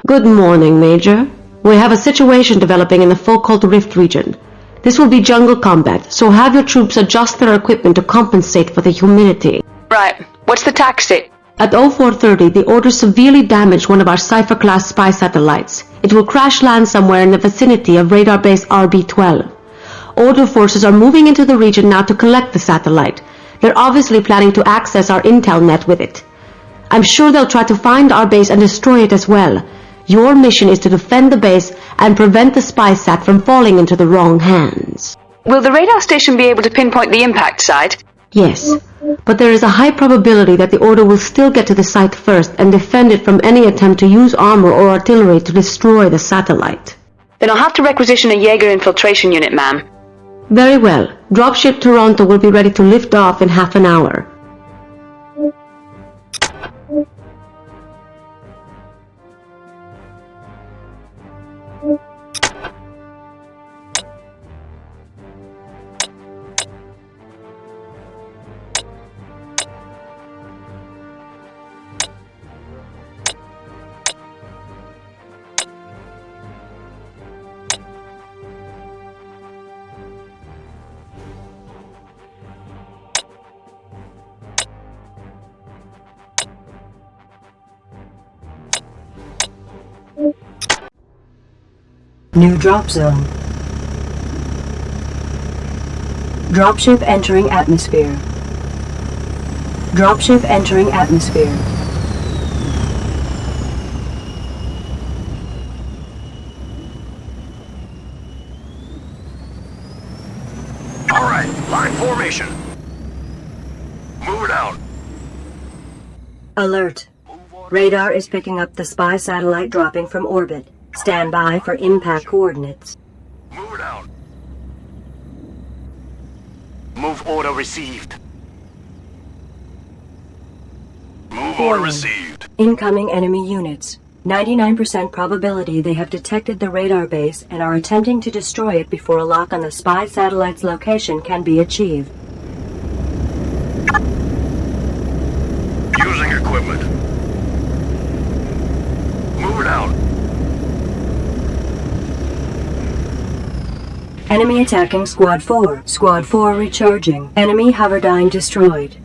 Good morning, Major. We have a situation developing in the Foucault Rift region. This will be jungle combat, so have your troops adjust their equipment to compensate for the humidity. Right. What's the taxi? At 0430, the Order severely damaged one of our Cypher-class spy satellites. It will crash land somewhere in the vicinity of radar base RB-12. Order forces are moving into the region now to collect the satellite. They're obviously planning to access our intel net with it. I'm sure they'll try to find our base and destroy it as well. Your mission is to defend the base and prevent the spy sat from falling into the wrong hands. Will the radar station be able to pinpoint the impact site? Yes, but there is a high probability that the Order will still get to the site first and defend it from any attempt to use armor or artillery to destroy the satellite. Then I'll have to requisition a Jaeger infiltration unit, ma'am. Very well. Dropship Toronto will be ready to lift off in half an hour. New drop zone. Dropship entering atmosphere. Dropship entering atmosphere. All right, line formation. Move it out. Alert. Radar is picking up the spy satellite dropping from orbit. Stand by for impact coordinates. Move it out. Move order received. Move order received. Incoming enemy units. 99% probability they have detected the radar base and are attempting to destroy it before a lock on the spy satellite's location can be achieved. Using equipment. Move it out. Enemy attacking Squad 4. Squad 4 recharging. Enemy Hoverdyne destroyed.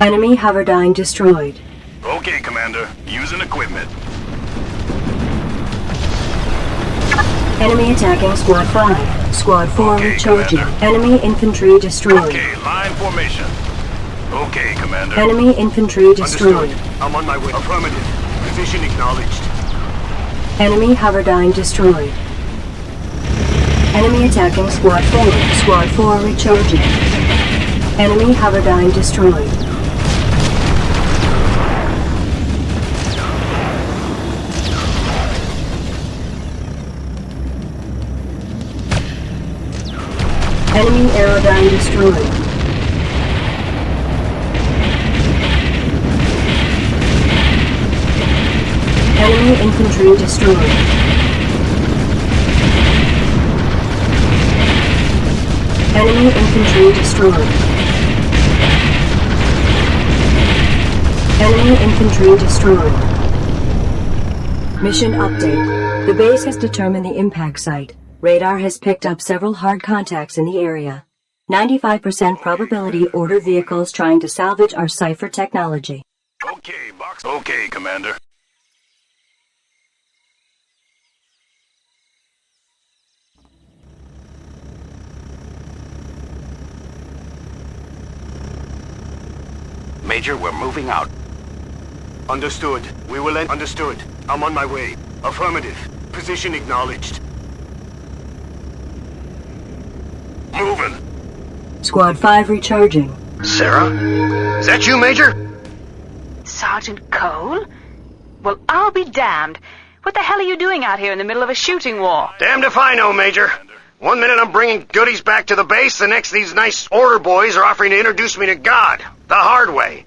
Enemy Hoverdyne destroyed. Okay, Commander. Using equipment. Enemy attacking Squad 5. Squad 4 Okay, recharging. Commander. Enemy infantry destroyed. Okay, line formation. Okay, Commander. Enemy infantry destroyed. Understood. I'm on my way. Affirmative. Position acknowledged. Enemy Hoverdyne destroyed. Enemy attacking Squad 4. Squad 4 recharging. Enemy Hoverdyne destroyed. Enemy Aerodyne destroyed. Enemy infantry destroyed. Enemy infantry destroyed. Enemy infantry destroyed. Mission update. The base has determined the impact site. Radar has picked up several hard contacts in the area. 95% probability Order vehicles trying to salvage our Cypher technology. Okay, box. Okay, Commander. Major, we're moving out. Understood. We will end. Understood. I'm on my way. Affirmative. Position acknowledged. Moving. Squad 5 recharging. Sarah? Is that you, Major? Sergeant Cole? Well, I'll be damned. What the hell are you doing out here in the middle of a shooting war? Damned if I know, Major. One minute I'm bringing goodies back to the base, the next these nice Order boys are offering to introduce me to God. The hard way.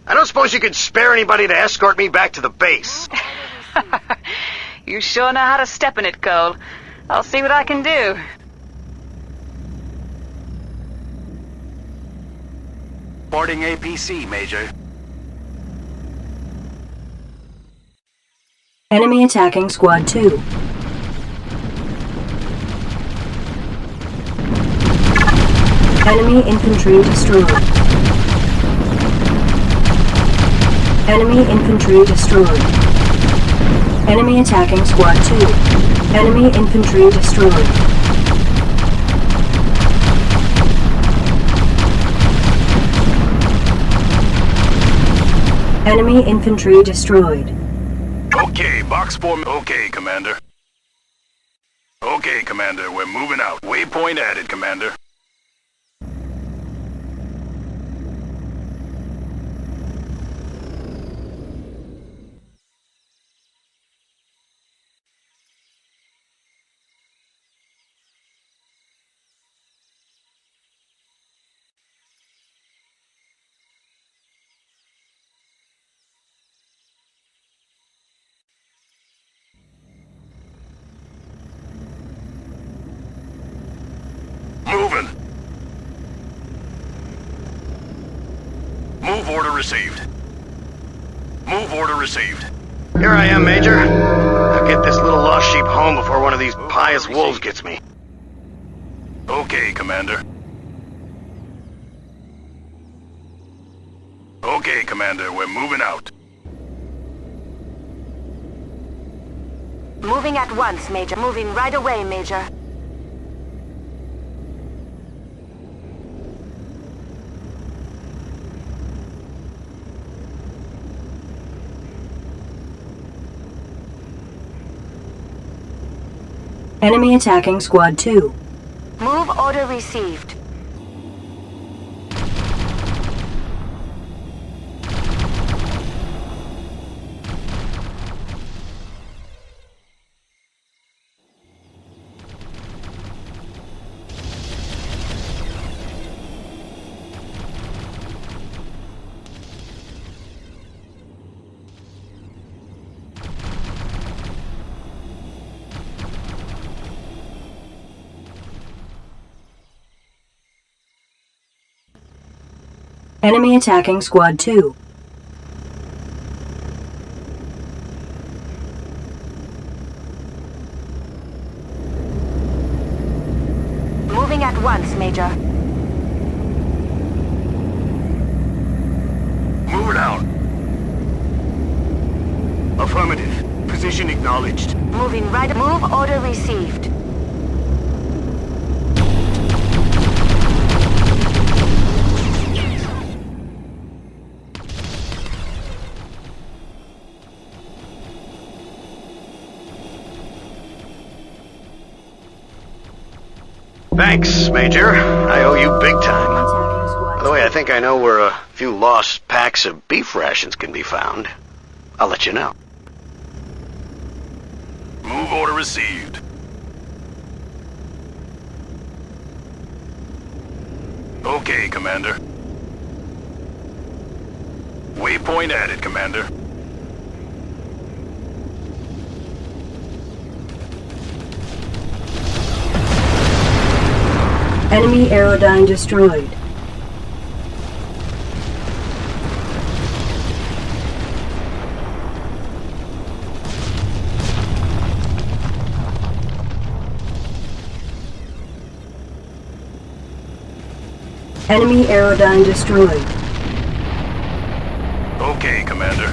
I don't suppose you could spare anybody to escort me back to the base. You sure know how to step in it, Cole. I'll see what I can do. Boarding APC, Major. Enemy attacking Squad 2. Enemy infantry destroyed. Enemy infantry destroyed. Enemy attacking Squad 2. Enemy infantry destroyed. Enemy infantry destroyed. Okay, box form. Okay, Commander. Okay, Commander, we're moving out. Waypoint added, Commander. Moving. Move order received. Move order received. Here I am, Major. I'll get this little lost sheep home before one of these pious wolves gets me. Okay, Commander. Okay, Commander, we're moving out. Moving at once, Major. Moving right away, Major. Enemy attacking Squad 2. Move order received. Enemy attacking Squad 2. Moving at once, Major. Move it out. Affirmative. Position acknowledged. Moving right. Move order received. Thanks, Major. I owe you big time. Attacking Squad By the way, I think I know where a few lost packs of beef rations can be found. I'll let you know. Move order received. Okay, Commander. Waypoint added, Commander. Enemy aerodyne destroyed. Enemy aerodyne destroyed. Okay, Commander.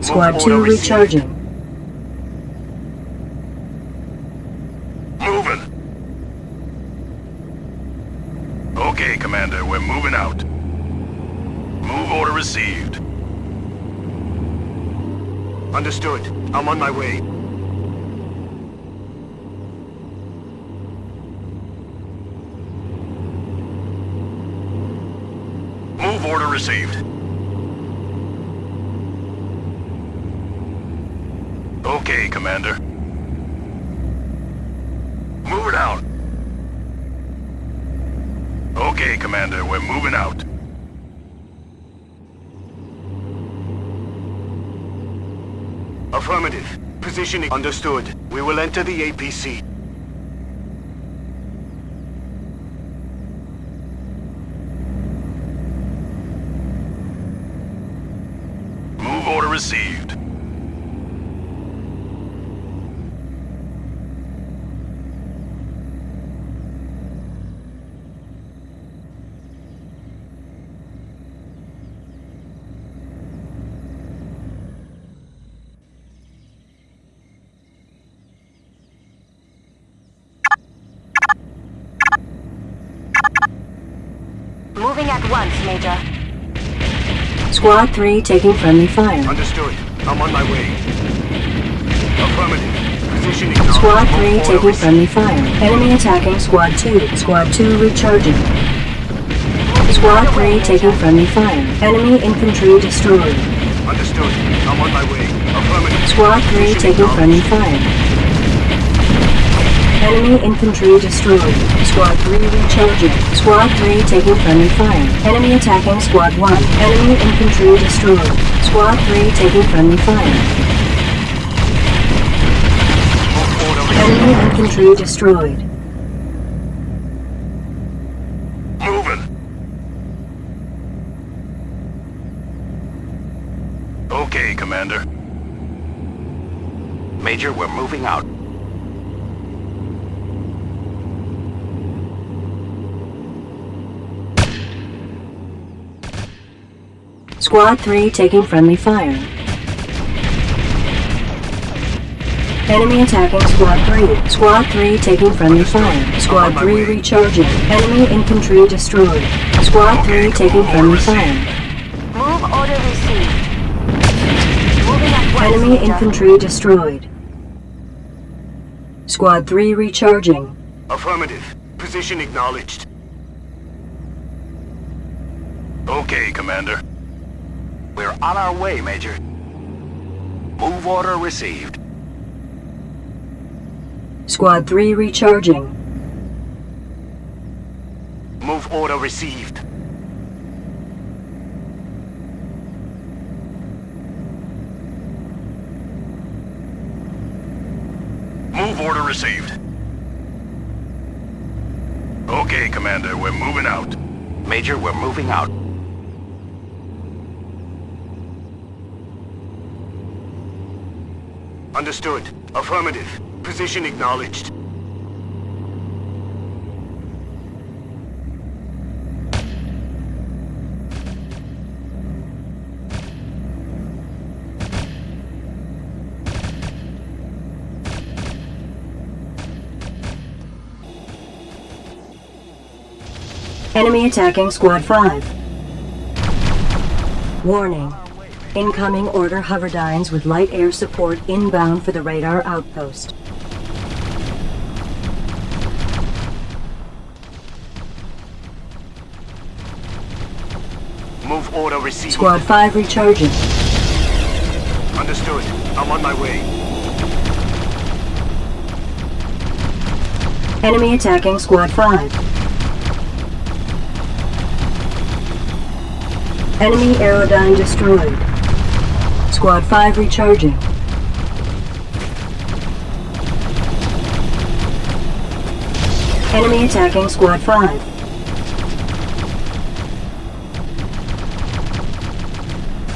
Squad Move 2 order received. recharging. Moving. Okay, Commander, we're moving out. Move order received. Understood. I'm on my way. Move order received. Okay, Commander. Move it out. Okay, Commander, we're moving out. Affirmative. Positioning understood. We will enter the APC. Move order received. Moving at once, Major. Squad 3 taking friendly fire. Understood. I'm on my way. Affirmative. Positioning. Squad 3 taking friendly fire. Enemy attacking Squad 2. Squad 2 recharging. Squad 3 taking friendly fire. Enemy infantry destroyed. Understood. I'm on my way. Affirmative. Squad 3 taking friendly fire. Enemy infantry destroyed. Squad 3 recharging. Squad 3 taking friendly fire. Enemy attacking Squad 1. Enemy infantry destroyed. Squad 3 taking friendly fire. Enemy infantry destroyed. Moving. Okay, Commander. Major, we're moving out. Squad 3 taking friendly fire. Enemy attacking Squad 3. Squad 3 taking friendly fire. Squad 3 recharging. Enemy infantry destroyed. Squad 3 taking friendly fire. Move order received. Moving at once, Enemy Major. infantry destroyed. Squad 3 recharging. Affirmative. Position acknowledged. Okay, Commander. We're on our way, Major. Move order received. Squad 3 recharging. Move order received. Move order received. Okay, Commander, we're moving out. Major, we're moving out. Understood. Affirmative. Position acknowledged. Enemy attacking Squad 5. Warning. Incoming order hoverdynes with light air support inbound for the radar outpost. Move order received. Squad 5 recharging. Understood. I'm on my way. Enemy attacking Squad 5. Enemy aerodyne destroyed. Squad 5 recharging. Enemy attacking Squad 5.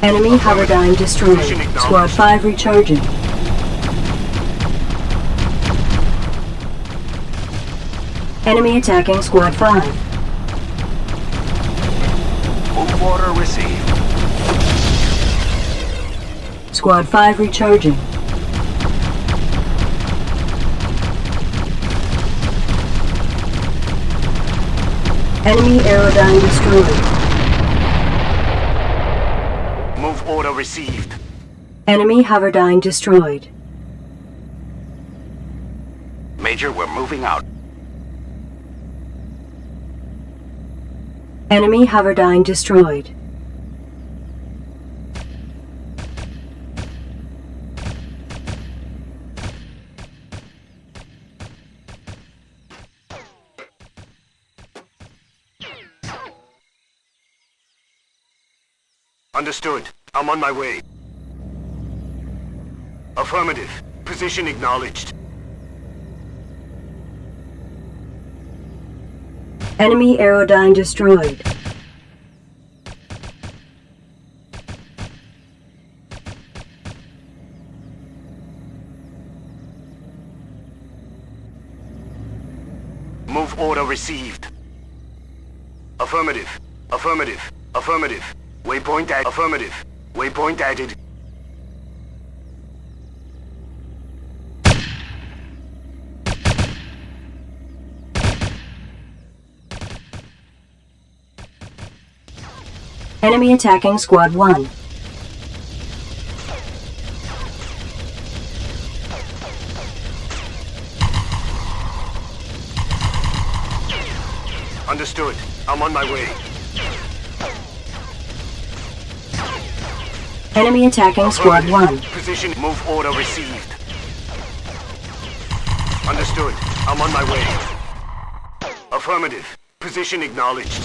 Enemy hoverdyne destroyed. Squad 5 recharging. Enemy attacking Squad 5. Move order received. Squad 5 recharging. Enemy aerodyne destroyed. Move order received. Enemy hoverdyne destroyed. Major, we're moving out. Enemy hoverdyne destroyed. Understood. I'm on my way. Affirmative. Position acknowledged. Enemy aerodyne destroyed. Move order received. Affirmative. Affirmative. Affirmative. Waypoint added. Affirmative. Waypoint added. Enemy attacking Squad 1. Understood. I'm on my way. Enemy attacking Squad 1. Position move order received. Understood. I'm on my way. Affirmative. Position acknowledged.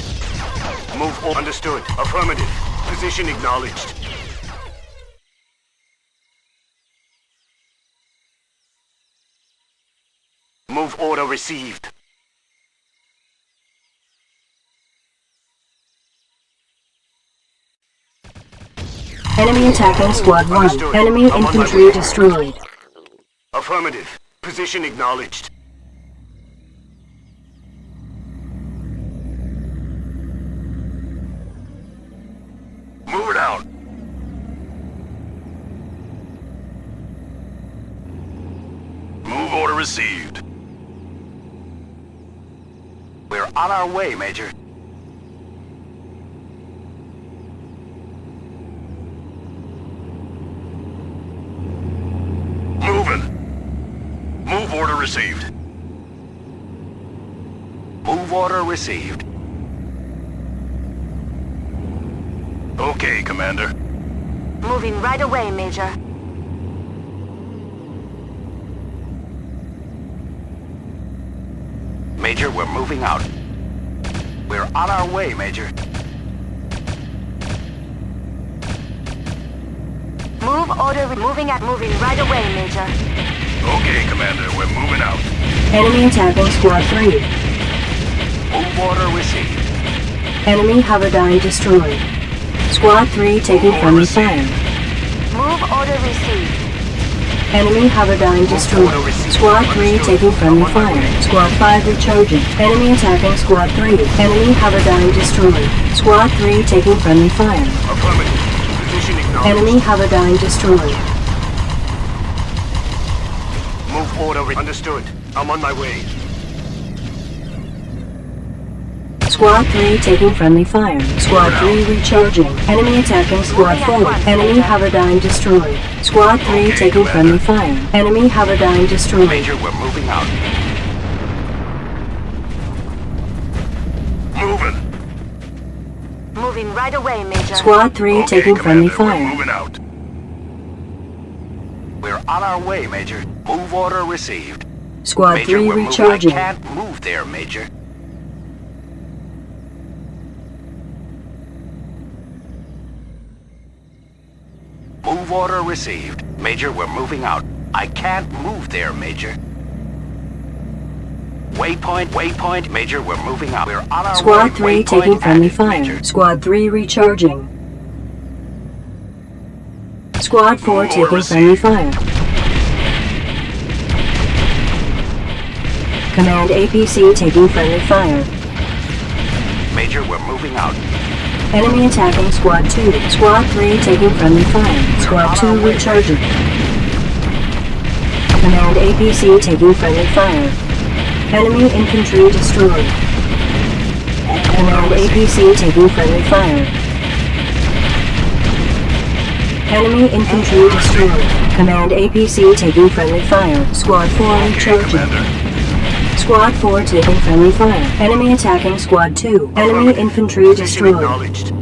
Move order. Understood. Affirmative. Position acknowledged. Move order received. Enemy attacking Squad 1. Understood. Enemy I'm on my infantry way. destroyed. Affirmative. Position acknowledged. Move it out. Move order received. We're on our way, Major. Moving. Move order received. Move order received. Okay, Commander. Moving right away, Major. Major, we're moving out. We're on our way, Major. Moving right away, Major. Okay, Commander, we're moving out. Enemy attacking Squad 3. Move order received. Enemy Hoverdyne destroyed. Squad 3 taking friendly fire. Move order received. Enemy Hoverdyne destroyed. Squad 3 taking friendly fire. Squad 5 recharging. Enemy attacking Squad 3. Enemy Hoverdyne destroyed. Squad 3 taking friendly fire. Affirmative. Position acknowledged. Enemy Hoverdyne destroyed. Move order understood. I'm on my way. Squad 3 taking friendly fire. Squad 3 recharging. Enemy attacking Squad 4. Enemy Hoverdyne destroyed. Squad 3 taking friendly fire. Enemy Hoverdyne destroyed. Major, we're moving out. Moving. Moving right away, Major. Squad 3 Okay, taking friendly Commander, we're fire. moving out. We're on our way, Major. Move order received. Squad Major, 3 we're moving. I recharging. can't move there, Major. Move order received. Major, we're moving out. I can't move there, Major. Waypoint, Major, we're moving out. We're on our way. Squad 3 Waypoint taking friendly added, fire. Major. Squad 3 recharging. Squad 4 Move taking order friendly received. fire. Command APC taking friendly fire. Major, we're moving out. Enemy attacking Squad 2. Squad 3 taking friendly fire. Squad 2 recharging. Command APC taking friendly fire. Enemy infantry destroyed. Command APC taking friendly fire. Enemy infantry destroyed. Command APC taking friendly fire. Squad 4 Okay, recharging. Commander. Squad 4 taking friendly fire. Enemy attacking Squad 2. Enemy infantry Position destroyed. acknowledged.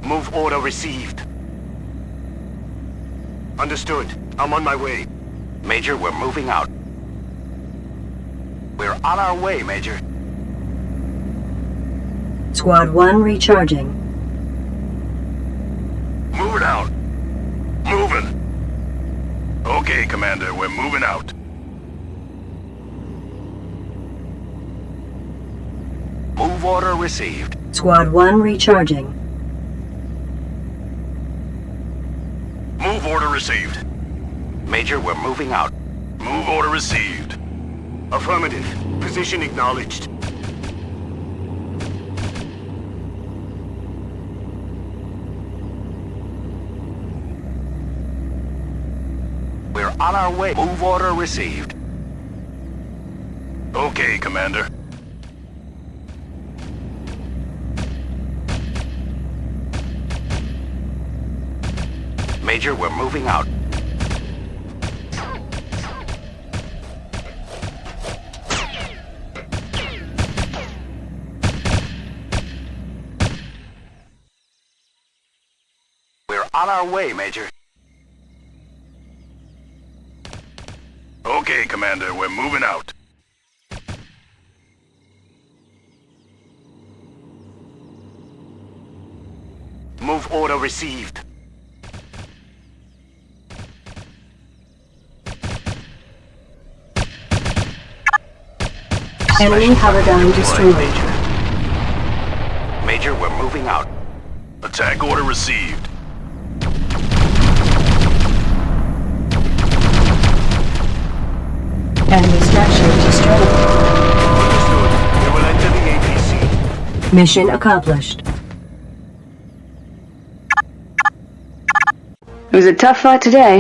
Move order received. Understood. I'm on my way. Major, we're moving out. We're on our way, Major. Squad 1 recharging. Move it out. Moving. Okay, Commander, we're moving out. Move order received. Squad 1 recharging. Move order received. Major, we're moving out. Move order received. Affirmative. Position acknowledged. We're on our way. Move order received. Okay, Commander. Major, we're moving out. We're on our way, Major. Okay, Commander, we're moving out. Move order received. Enemy Holodyne destroyed. Major, we're moving out. Attack order received. Enemy structure destroyed. Understood. We will enter the APC. Mission accomplished. It was a tough fight today.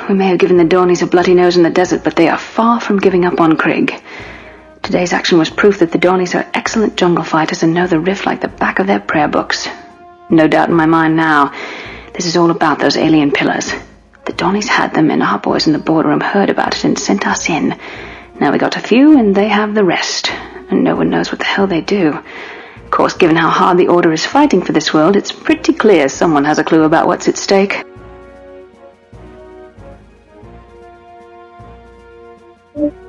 We may have given the Dornies a bloody nose in the desert, but they are far from giving up on Krieg. Today's action was proof that the Dornies are excellent jungle fighters and know the rift like the back of their prayer books. No doubt in my mind now, this is all about those alien pillars. The Dornies had them, and our boys in the boardroom heard about it and sent us in. Now we got a few, and they have the rest. And no one knows what the hell they do. Of course, given how hard the Order is fighting for this world, it's pretty clear someone has a clue about what's at stake. Thank you.